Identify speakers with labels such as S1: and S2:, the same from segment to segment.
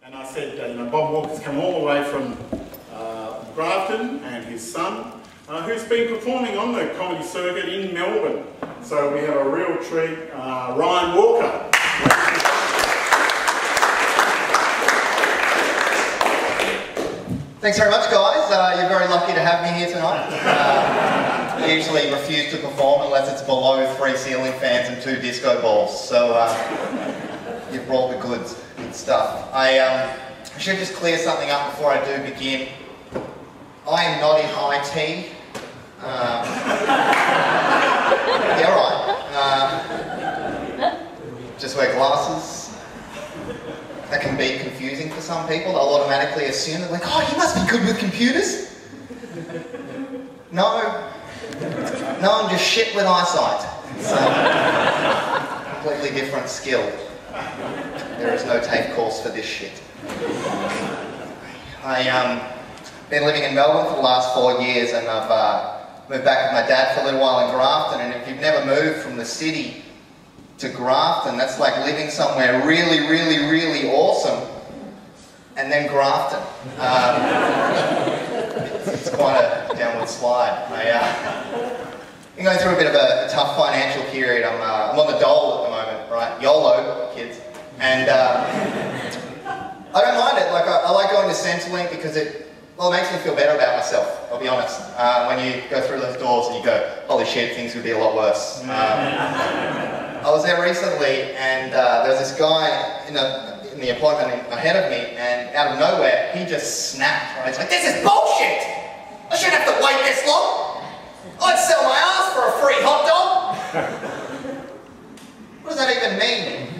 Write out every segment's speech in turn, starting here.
S1: And I said, you know, Bob Walker's come all the way from Grafton, and his son, who's been performing on the comedy circuit in Melbourne. So we have a real treat, Ryan Walker.
S2: Thanks very much, guys. You're very lucky to have me here tonight. I usually refuse to perform unless it's below 3 ceiling fans and 2 disco balls. So you've brought the goods. Good stuff. I should just clear something up before I do begin. I am not in IT. Yeah, right. Just wear glasses. That can be confusing for some people. They'll automatically assume that, like, oh, you must be good with computers. No, I'm just shit with eyesight. So, completely different skill. There is no TAFE course for this shit. I've been living in Melbourne for the last 4 years, and I've moved back with my dad for a little while in Grafton. And if you've never moved from the city to Grafton, that's like living somewhere really, really, really awesome, and then Grafton. It's quite a downward slide. I'm going through a bit of a tough financial period. I'm on the dole at the moment, right? YOLO, kids. And I don't mind it. Like I like going to Centrelink because it makes me feel better about myself, I'll be honest. When you go through those doors and you go, holy shit, things could be a lot worse. I was there recently, and there was this guy in the appointment ahead of me, and out of nowhere, he just snapped. Right? He's like, this is bullshit! I shouldn't have to wait this long! I'd sell my ass for a free hot dog! What does that even mean?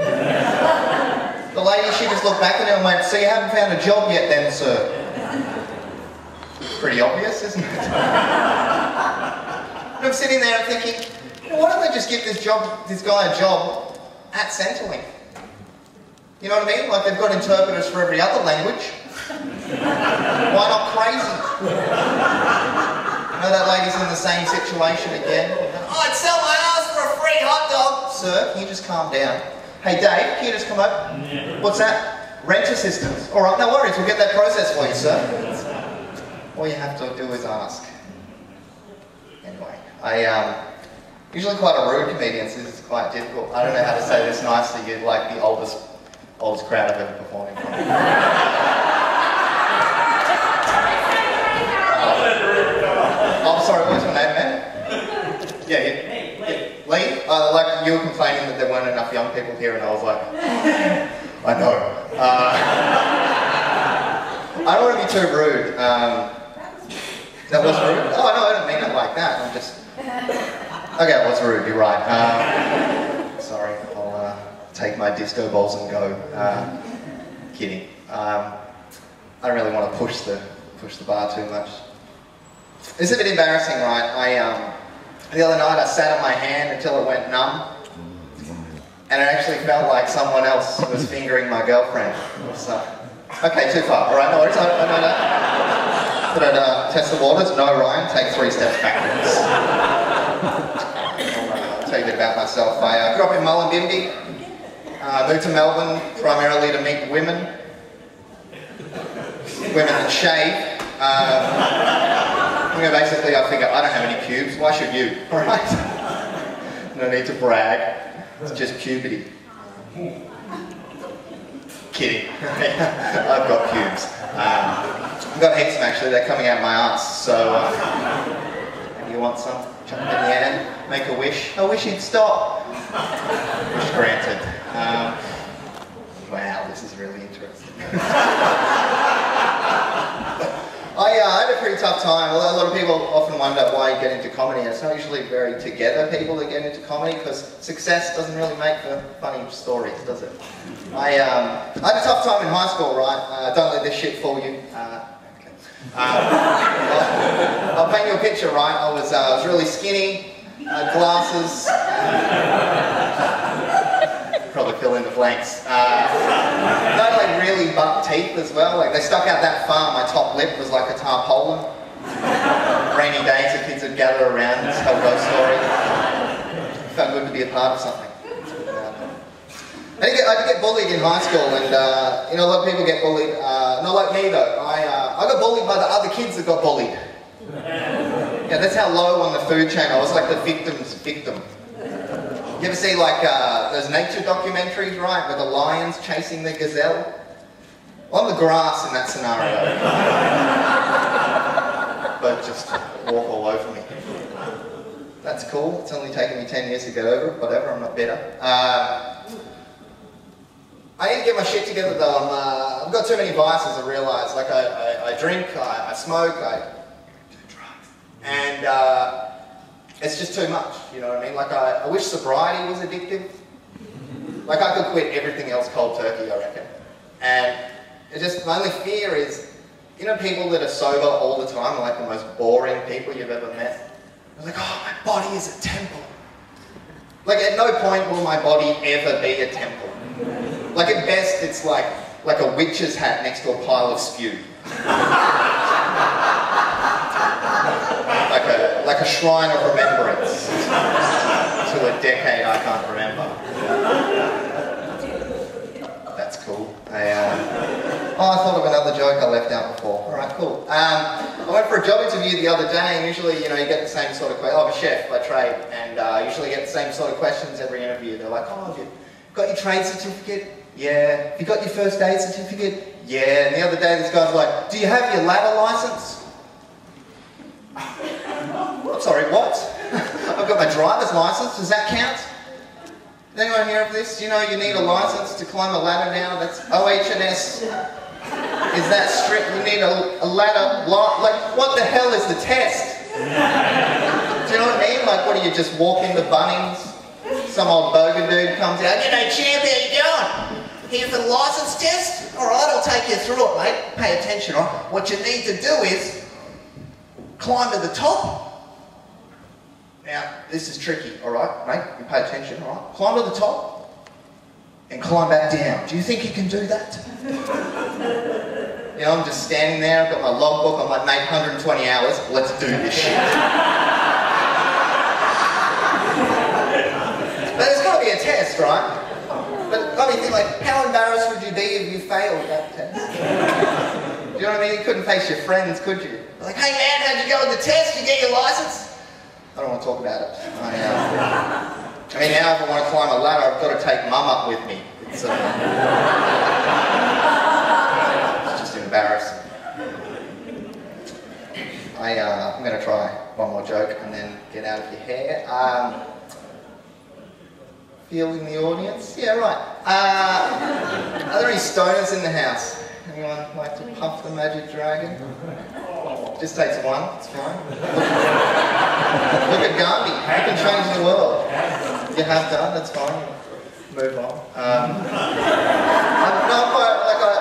S2: The lady, she just looked back at him and went, so you haven't found a job yet then, sir? Pretty obvious, isn't it? And I'm sitting there and thinking, why don't they just give this guy a job at Centrelink? You know what I mean? Like they've got interpreters for every other language. Why not crazy? You know that lady's in the same situation again. Oh, I'd sell my ass for a free hot dog. Sir, can you just calm down? Hey Dave, can you just come up? Yeah. What's that? Rent assistance. Alright, no worries, we'll get that process for you, sir. All you have to do is ask. Anyway, usually quite a rude comedian, so this is quite difficult. I don't know how to say this nicely. You're like the oldest crowd I've ever performed in front of. I'm sorry, what was your name, man? Yeah. Lee? Like you were complaining that there weren't enough young people here, and I was like, I know. I don't want to be too rude. That was rude? Oh no, I don't mean it like that. I'm just... Okay, it was rude, you're right. Sorry, I'll take my disco balls and go. Kidding. I don't really want to push the bar too much. It's a bit embarrassing, right? The other night I sat on my hand until it went numb, and it actually felt like someone else was fingering my girlfriend. So, okay, too far. All right, no worries. I know that. But I'd test the waters. No, Ryan, take 3 steps backwards. I'll tell you a bit about myself. I grew up in Mullumbimby, moved to Melbourne primarily to meet women that shave. Basically I figure I don't have any pubes, why should you? Alright? No need to brag, it's just puberty. Kidding. I've got pubes. I've got heaps of them actually, they're coming out my ass, so maybe you want some? Chuck them in the air, make a wish. I wish he'd stop. Wish granted. Wow, this is really interesting. I had a pretty tough time. A lot of people often wonder why you get into comedy, and it's not usually very together people that get into comedy, because success doesn't really make for funny stories, does it? I had a tough time in high school, right? Don't let this shit fool you. Okay. I'll paint you a picture, right? I was really skinny, glasses. Probably fill in the blanks. No, like really buck teeth as well. Like they stuck out that far. My top lip was like a tarpaulin. Rainy days, the kids would gather around and tell ghost stories. It felt good to be a part of something. I did get get bullied in high school, and you know, a lot of people get bullied. Not like me though. I got bullied by the other kids that got bullied. Yeah, that's how low on the food chain. I was like the victim's victim. You ever see like those nature documentaries, right, where the lion's chasing the gazelle? Well, I'm the grass in that scenario. But just walk all over me. That's cool. It's only taken me 10 years to get over it. Whatever, I'm not better. I need to get my shit together though. I've got too many vices, I realise. Like I drink, I smoke, I do drugs. And it's just too much, you know what I mean? Like I wish sobriety was addictive. Like I could quit everything else cold turkey, I reckon. And it just, my only fear is, you know, people that are sober all the time are like the most boring people you've ever met. They're like, oh, my body is a temple. Like at no point will my body ever be a temple. Like at best it's like a witch's hat next to a pile of spew. like a shrine of remembrance to a decade I can't remember. That's cool. I thought of another joke I left out before. Alright, cool. I went for a job interview the other day, and usually, you know, you get the same sort of questions. I'm a chef by trade, and I usually get the same sort of questions every interview. They're like, oh, have you got your trade certificate? Yeah. Have you got your first aid certificate? Yeah. And the other day this guy's like, do you have your ladder license? I'm sorry, what? I've got my driver's license, does that count? Did anyone hear of this? You know you need a license to climb a ladder now? That's OH&S. Is that strict? You need a ladder, like what the hell is the test? Do you know what I mean? Like what do you just walk into Bunnings? Some old bogan dude comes out, you know, champ, how you going? Here for the license test? Alright, I'll take you through it, mate. Pay attention, alright? What you need to do is climb to the top. Now, this is tricky, alright, mate? You pay attention, alright? Climb to the top and climb back down. Do you think you can do that? You know, I'm just standing there, I've got my logbook, I'm like, mate, 120 hours, let's do this shit. But there's got to be a test, right? But I mean, like, how embarrassed would you be if you failed that test? Do you know what I mean? You couldn't face your friends, could you? Like, hey man, how'd you go with the test? You get your license? I don't want to talk about it. I mean, now if I want to climb a ladder, I've got to take mum up with me. It's just embarrassing. I'm going to try one more joke and then get out of your hair. Feeling the audience? Yeah, right. Are there any stoners in the house? Anyone like to puff the magic dragon? Just takes one, it's fine. Look at Gandhi, he can change the world. You have done, that's fine. Move on. I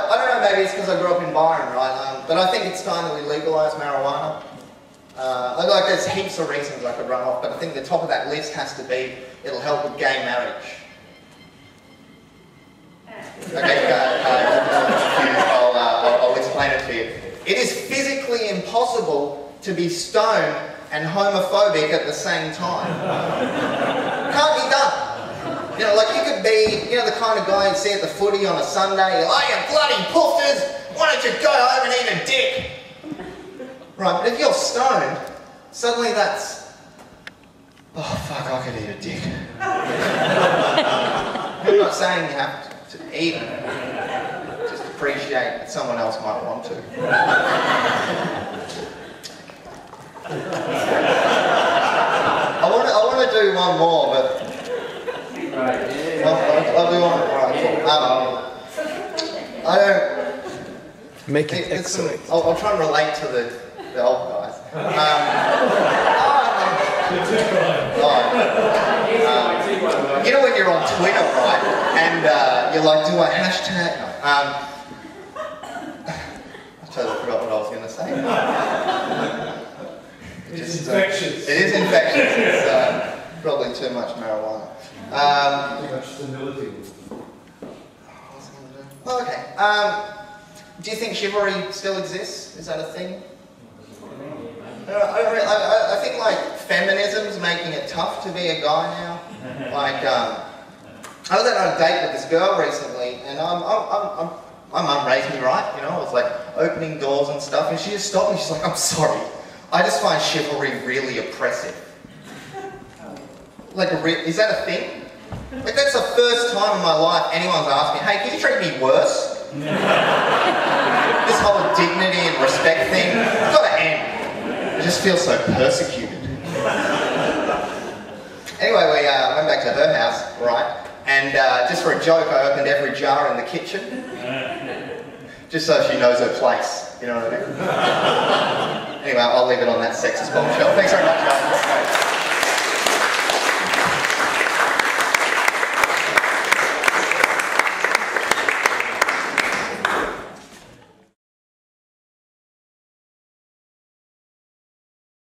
S2: don't know, maybe it's because I grew up in Byron, right? But I think it's time that we legalise marijuana. Like there's heaps of reasons I could run off, but I think the top of that list has to be, it'll help with gay marriage. Okay, I'll explain it to you. It is physically impossible to be stoned and homophobic at the same time. Can't be done. You know, like you could be, you know, the kind of guy you'd see at the footy on a Sunday, oh, you bloody poofters, why don't you go home and eat a dick? Right, but if you're stoned, suddenly that's, oh fuck, I could eat a dick. I'm not saying you have to eat it. Just appreciate that someone else might want to. I want to do one more, but I'll do one. Alright, cool. I don't.
S3: Make it excellent.
S2: I'll try and relate to the old guys. You know when you're on Twitter, right, and you're like, do I hashtag? I totally forgot what I was going to say.
S4: It's infectious.
S2: It is infectious. It's probably too much marijuana.
S4: Too much senility.
S2: Oh, okay. Do you think chivalry still exists? Is that a thing? I think like feminism's making it tough to be a guy now. Like, I was on a date with this girl recently, and my mum raised me right, you know, I was like opening doors and stuff, and she just stopped me, she's like, I'm sorry, I just find chivalry really oppressive. Like, is that a thing? Like, that's the first time in my life anyone's asked me, hey, can you treat me worse? This whole dignity and respect thing, it's got to end. I just feel so persecuted. Anyway, we went back to her house, right? And just for a joke, I opened every jar in the kitchen. Just so she knows her place, you know what I mean? Anyway, I'll leave it on that sexist bombshell. Thanks very much, guys.